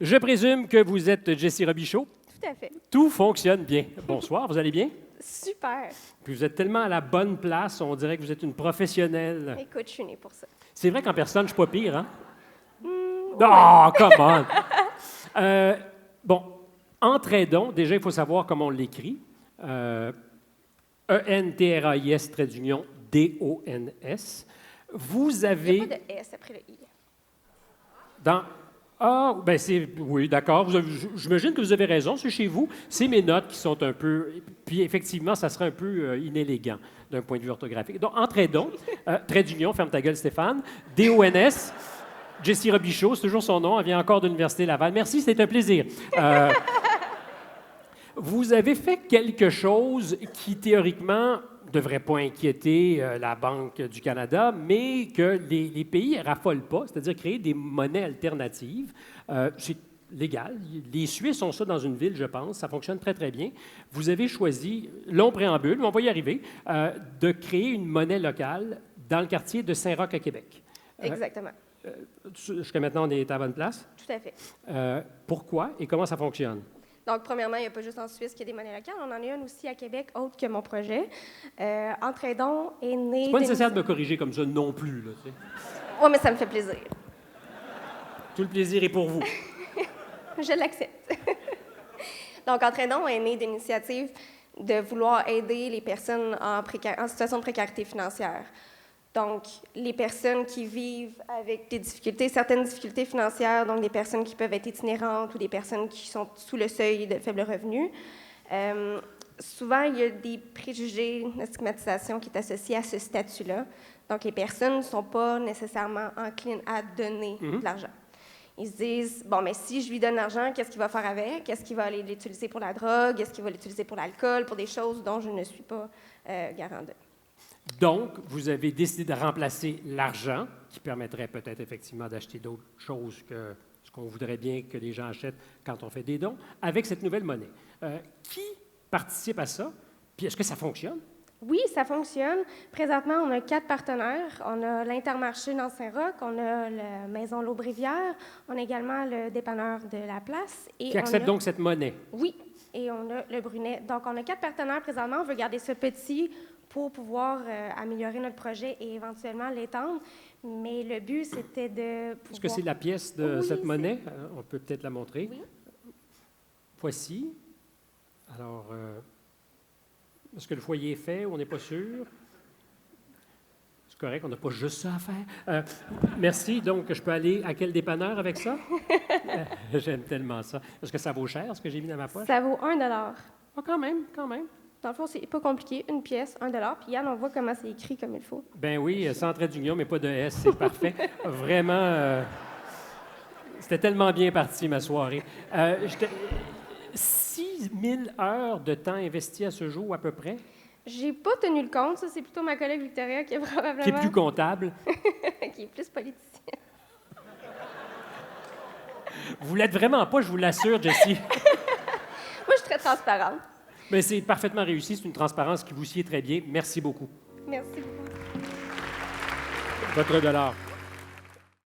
Je présume que vous êtes Jessie Robichaud. Tout à fait. Tout fonctionne bien. Bonsoir, vous allez bien? Super. Puis vous êtes tellement à la bonne place, on dirait que vous êtes une professionnelle. Écoute, je suis née pour ça. C'est vrai qu'en personne, je suis pas pire, hein? Ouais. Oh, come on! Bon, Entraidon, déjà, il faut savoir comment on l'écrit. E-N-T-R-A-I-S, trait d'union, D-O-N-S. Vous Il n'y avez... a pas de S après le I. Dans... Ah, ben c'est... Oui, d'accord. J'imagine que vous avez raison, c'est chez vous. C'est mes notes qui sont un peu... Puis effectivement, ça serait un peu inélégant d'un point de vue orthographique. Donc, Entraidon, trait d'union, ferme ta gueule Stéphane, D-O-N-S, Jessie Robichaud, c'est toujours son nom, elle vient encore de l'Université Laval. Merci, c'était un plaisir. Vous avez fait quelque chose qui, théoriquement, ne devrait pas inquiéter la Banque du Canada, mais que les pays ne raffolent pas, c'est-à-dire créer des monnaies alternatives. C'est légal. Les Suisses ont ça dans une ville, je pense. Ça fonctionne très, très bien. Vous avez choisi, long préambule, mais on va y arriver, de créer une monnaie locale dans le quartier de Saint-Roch à Québec. Exactement. Jusqu'à maintenant, on est à la bonne place. Tout à fait. Pourquoi et comment ça fonctionne? Donc, premièrement, il n'y a pas juste en Suisse qu'il y a des monnaies locales. On en a une aussi à Québec, autre que mon projet. Entraidon est né... C'est pas nécessaire de me corriger comme ça non plus. Là, tu sais. Oui, mais ça me fait plaisir. Tout le plaisir est pour vous. Je l'accepte. Donc, Entraidon est né d'une initiative de vouloir aider les personnes en situation de précarité financière. Donc, les personnes qui vivent avec des difficultés, certaines difficultés financières, donc des personnes qui peuvent être itinérantes ou des personnes qui sont sous le seuil de faible revenu. Souvent, il y a des préjugés, une stigmatisation qui est associée à ce statut-là. Donc, les personnes ne sont pas nécessairement enclines à donner de l'argent. Ils se disent, bon, mais si je lui donne l'argent, qu'est-ce qu'il va faire avec? Est-ce qu'il va aller l'utiliser pour la drogue? Est-ce qu'il va l'utiliser pour l'alcool? Pour des choses dont je ne suis pas garant de. Donc, vous avez décidé de remplacer l'argent, qui permettrait peut-être effectivement d'acheter d'autres choses que ce qu'on voudrait bien que les gens achètent quand on fait des dons, avec cette nouvelle monnaie. Qui participe à ça? Puis est-ce que ça fonctionne? Oui, ça fonctionne. Présentement, on a 4 partenaires. On a l'Intermarché dans Saint-Roch, on a la Maison L'Aube-Rivière, on a également le dépanneur de la place. Et qui accepte donc cette monnaie? Oui, et on a le Brunet. Donc, on a 4 partenaires présentement. On veut garder ce petit pour pouvoir améliorer notre projet et éventuellement l'étendre. Mais le but, c'était de pouvoir... Est-ce que c'est la pièce de cette monnaie? On peut peut-être la montrer. Oui. Voici. Alors, est-ce que le foyer est fait? On n'est pas sûr. C'est correct, on n'a pas juste ça à faire. Merci. Donc, je peux aller à quel dépanneur avec ça? J'aime tellement ça. Est-ce que ça vaut cher, ce que j'ai mis dans ma poche? Ça vaut 1 $. Ah, quand même, quand même. Dans le fond, c'est pas compliqué. Une pièce, 1 $. Puis Yann, on voit comment c'est écrit comme il faut. Ben oui, sans trait d'union, mais pas de S, c'est parfait. Vraiment, c'était tellement bien parti, ma soirée. 6 000 heures de temps investies à ce jour, à peu près. J'ai pas tenu le compte. Ça, c'est plutôt ma collègue Victoria qui est probablement... Qui est plus comptable. qui est plus politicienne. Vous l'êtes vraiment pas, je vous l'assure, Jessie. Moi, je suis très transparente. Mais c'est parfaitement réussi. C'est une transparence qui vous sied très bien. Merci beaucoup. Merci beaucoup. Votre $.